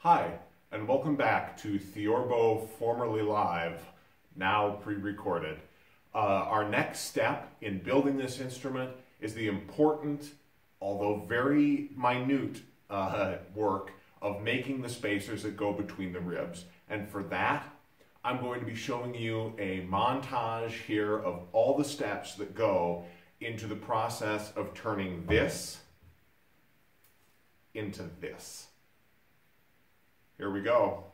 Hi, and welcome back to Theorbo, formerly live, now pre-recorded. Our next step in building this instrument is the important, although very minute, work of making the spacers that go between the ribs. And for that, I'm going to be showing you a montage here of all the steps that go into the process of turning this into this. Here we go.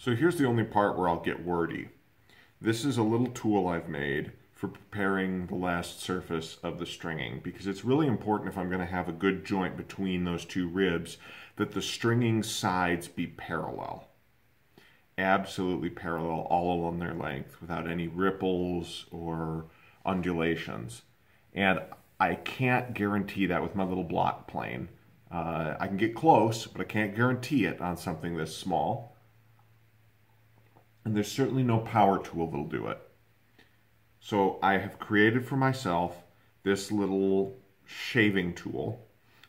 So here's the only part where I'll get wordy. This is a little tool I've made for preparing the last surface of the stringing, because it's really important, if I'm going to have a good joint between those two ribs, that the stringing sides be parallel. Absolutely parallel all along their length without any ripples or undulations. And I can't guarantee that with my little block plane. I can get close, but I can't guarantee it on something this small. And there's certainly no power tool that'll do it. So I have created for myself this little shaving tool,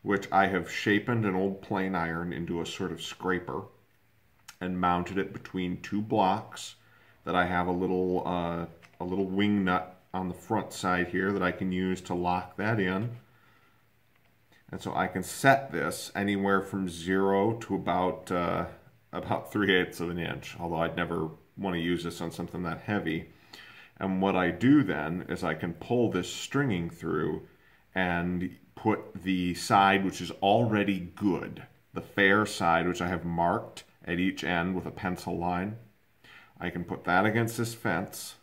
which I have shapened an old plane iron into a sort of scraper and mounted it between two blocks that I have a little wing nut on the front side here that I can use to lock that in. And so I can set this anywhere from 0 to about 3/8 of an inch, although I'd never want to use this on something that heavy. And what I do then is I can pull this stringing through and put the side which is already good, the fair side which I have marked at each end with a pencil line. I can put that against this fence.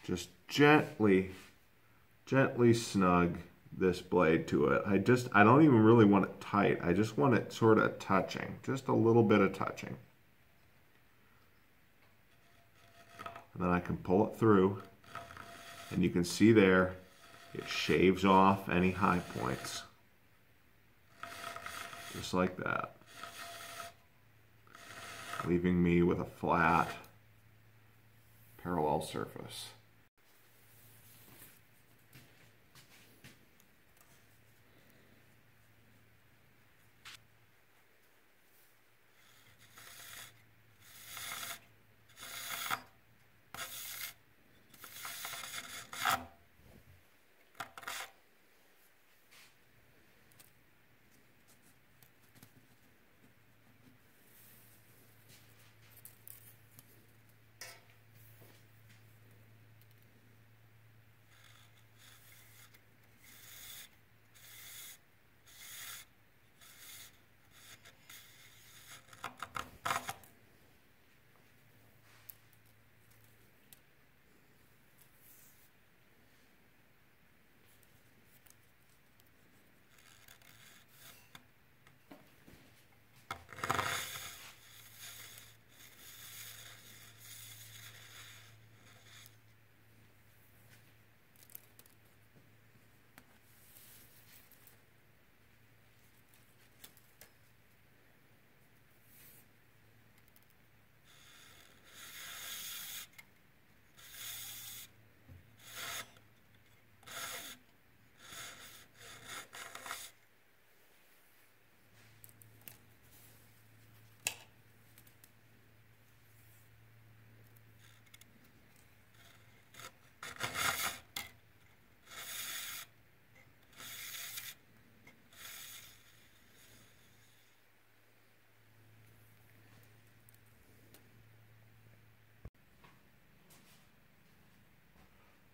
Just gently snug this blade to it. I don't even really want it tight. I just want it sort of touching, just a little bit of touching. And then I can pull it through, and you can see there, it shaves off any high points. Just like that. Leaving me with a flat, parallel surface.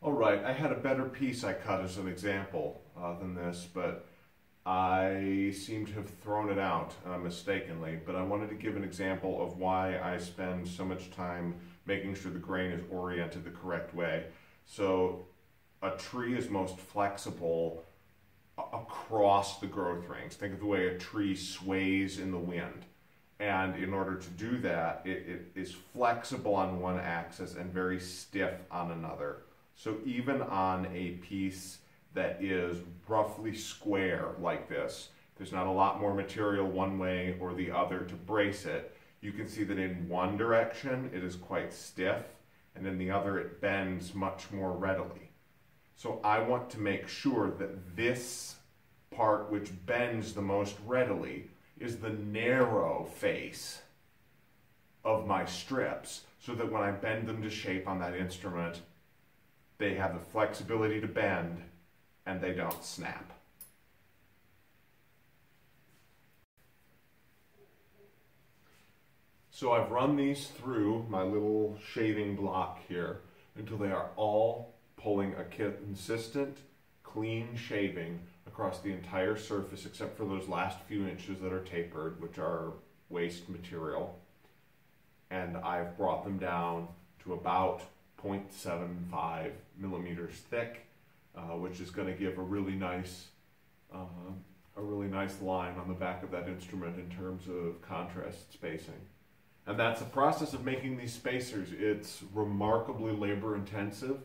All right, I had a better piece I cut as an example than this, but I seem to have thrown it out mistakenly. But I wanted to give an example of why I spend so much time making sure the grain is oriented the correct way. So a tree is most flexible across the growth rings. Think of the way a tree sways in the wind. And in order to do that, it is flexible on one axis and very stiff on another. So even on a piece that is roughly square like this, there's not a lot more material one way or the other to brace it. You can see that in one direction it is quite stiff, and in the other it bends much more readily. So I want to make sure that this part which bends the most readily is the narrow face of my strips, so that when I bend them to shape on that instrument, they have the flexibility to bend and they don't snap. So I've run these through my little shaving block here until they are all pulling a consistent, clean shaving across the entire surface, except for those last few inches that are tapered, which are waste material, and I've brought them down to about 0.75 millimeters thick, which is going to give a really nice line on the back of that instrument in terms of contrast spacing. And that's the process of making these spacers. It's remarkably labor intensive.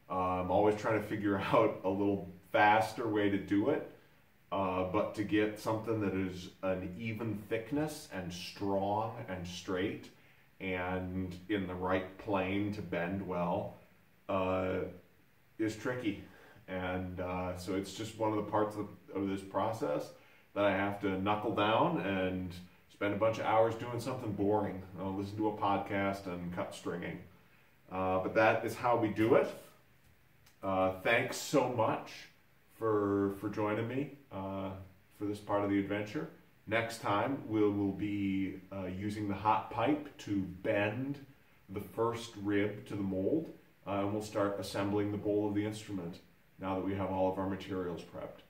I'm always trying to figure out a little faster way to do it, but to get something that is an even thickness and strong and straight and in the right plane to bend well is tricky. And so it's just one of the parts of this process that I have to knuckle down and spend a bunch of hours doing something boring. I'll listen to a podcast and cut stringing. But that is how we do it. Thanks so much for joining me for this part of the adventure. Next time we'll be using the hot pipe to bend the first rib to the mold, and we'll start assembling the bowl of the instrument now that we have all of our materials prepped.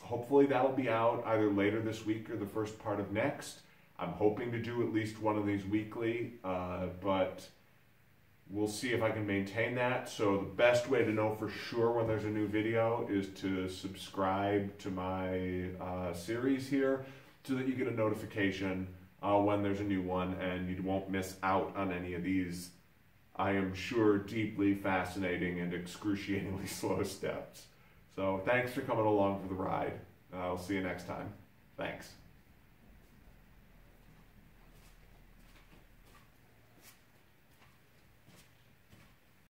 Hopefully that'll be out either later this week or the first part of next. I'm hoping to do at least one of these weekly, but we'll see if I can maintain that. So the best way to know for sure when there's a new video is to subscribe to my series here so that you get a notification when there's a new one and you won't miss out on any of these, I am sure, deeply fascinating and excruciatingly slow steps. So thanks for coming along for the ride. I'll see you next time. Thanks.